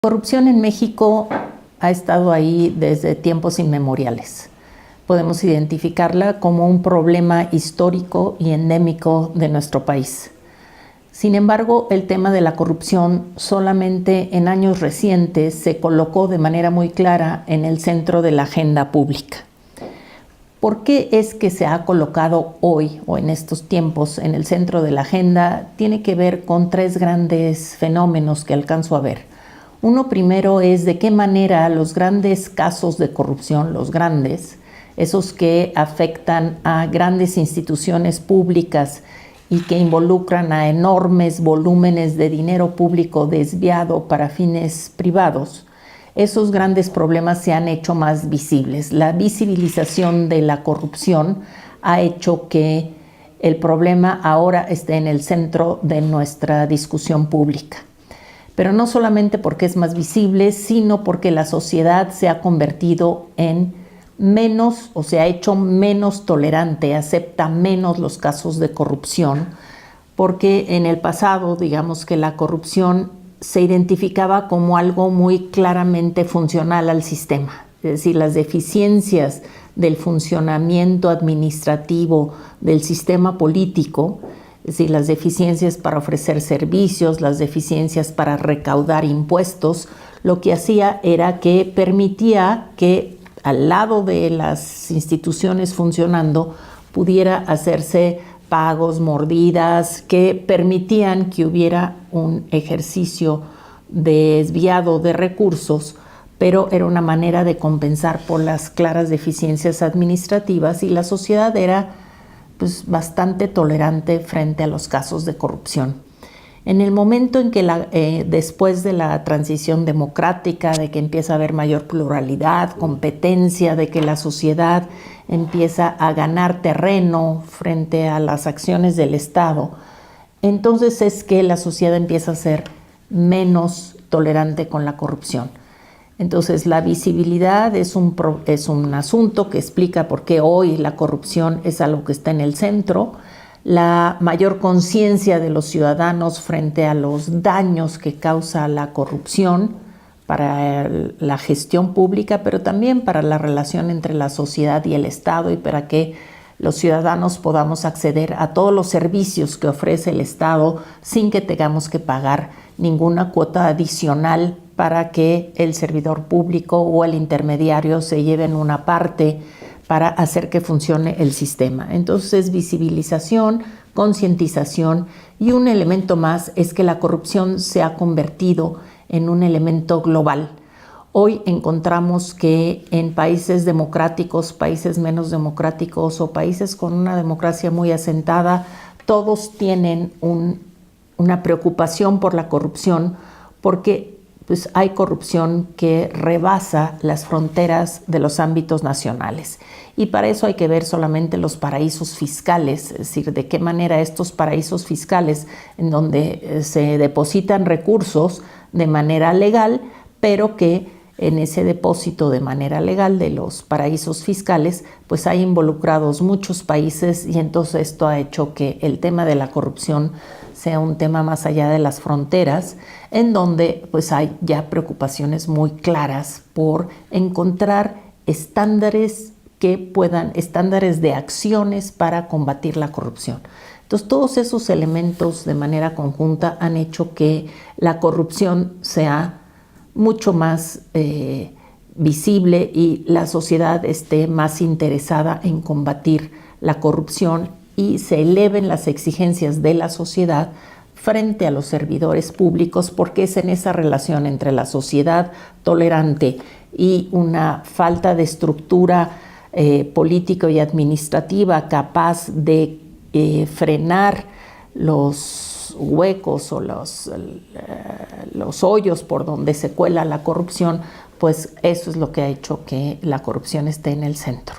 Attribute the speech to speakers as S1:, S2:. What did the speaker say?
S1: La corrupción en México ha estado ahí desde tiempos inmemoriales. Podemos identificarla como un problema histórico y endémico de nuestro país. Sin embargo, el tema de la corrupción solamente en años recientes se colocó de manera muy clara en el centro de la agenda pública. ¿Por qué es que se ha colocado hoy o en estos tiempos en el centro de la agenda? Tiene que ver con tres grandes fenómenos que alcanzo a ver. Uno primero es de qué manera los grandes casos de corrupción, los grandes, esos que afectan a grandes instituciones públicas y que involucran a enormes volúmenes de dinero público desviado para fines privados, esos grandes problemas se han hecho más visibles. La visibilización de la corrupción ha hecho que el problema ahora esté en el centro de nuestra discusión pública. Pero no solamente porque es más visible, sino porque la sociedad se ha convertido en menos, o se ha hecho menos tolerante, acepta menos los casos de corrupción, porque en el pasado, digamos que la corrupción se identificaba como algo muy claramente funcional al sistema, es decir, las deficiencias del funcionamiento administrativo del sistema político, es decir, las deficiencias para ofrecer servicios, las deficiencias para recaudar impuestos, lo que hacía era que permitía que al lado de las instituciones funcionando pudiera hacerse pagos, mordidas, que permitían que hubiera un ejercicio desviado de recursos, pero era una manera de compensar por las claras deficiencias administrativas y la sociedad era bastante tolerante frente a los casos de corrupción. En el momento en que después de la transición democrática, de que empieza a haber mayor pluralidad, competencia, de que la sociedad empieza a ganar terreno frente a las acciones del Estado, entonces es que la sociedad empieza a ser menos tolerante con la corrupción. Entonces la visibilidad es un asunto que explica por qué hoy la corrupción es algo que está en el centro. La mayor conciencia de los ciudadanos frente a los daños que causa la corrupción para la gestión pública, pero también para la relación entre la sociedad y el Estado y para que los ciudadanos podamos acceder a todos los servicios que ofrece el Estado sin que tengamos que pagar ninguna cuota adicional para que el servidor público o el intermediario se lleven una parte para hacer que funcione el sistema. Entonces, visibilización, concientización y un elemento más es que la corrupción se ha convertido en un elemento global. Hoy encontramos que en países democráticos, países menos democráticos o países con una democracia muy asentada, todos tienen una preocupación por la corrupción porque hay corrupción que rebasa las fronteras de los ámbitos nacionales. Y para eso hay que ver solamente los paraísos fiscales, es decir, de qué manera estos paraísos fiscales en donde se depositan recursos de manera legal, pero que en ese depósito de manera legal de los paraísos fiscales, hay involucrados muchos países y entonces esto ha hecho que el tema de la corrupción sea un tema más allá de las fronteras, en donde hay ya preocupaciones muy claras por encontrar estándares de acciones para combatir la corrupción. Entonces, todos esos elementos de manera conjunta han hecho que la corrupción sea mucho más visible y la sociedad esté más interesada en combatir la corrupción y se eleven las exigencias de la sociedad frente a los servidores públicos, porque es en esa relación entre la sociedad tolerante y una falta de estructura política y administrativa capaz de frenar los huecos o los hoyos por donde se cuela la corrupción, eso es lo que ha hecho que la corrupción esté en el centro.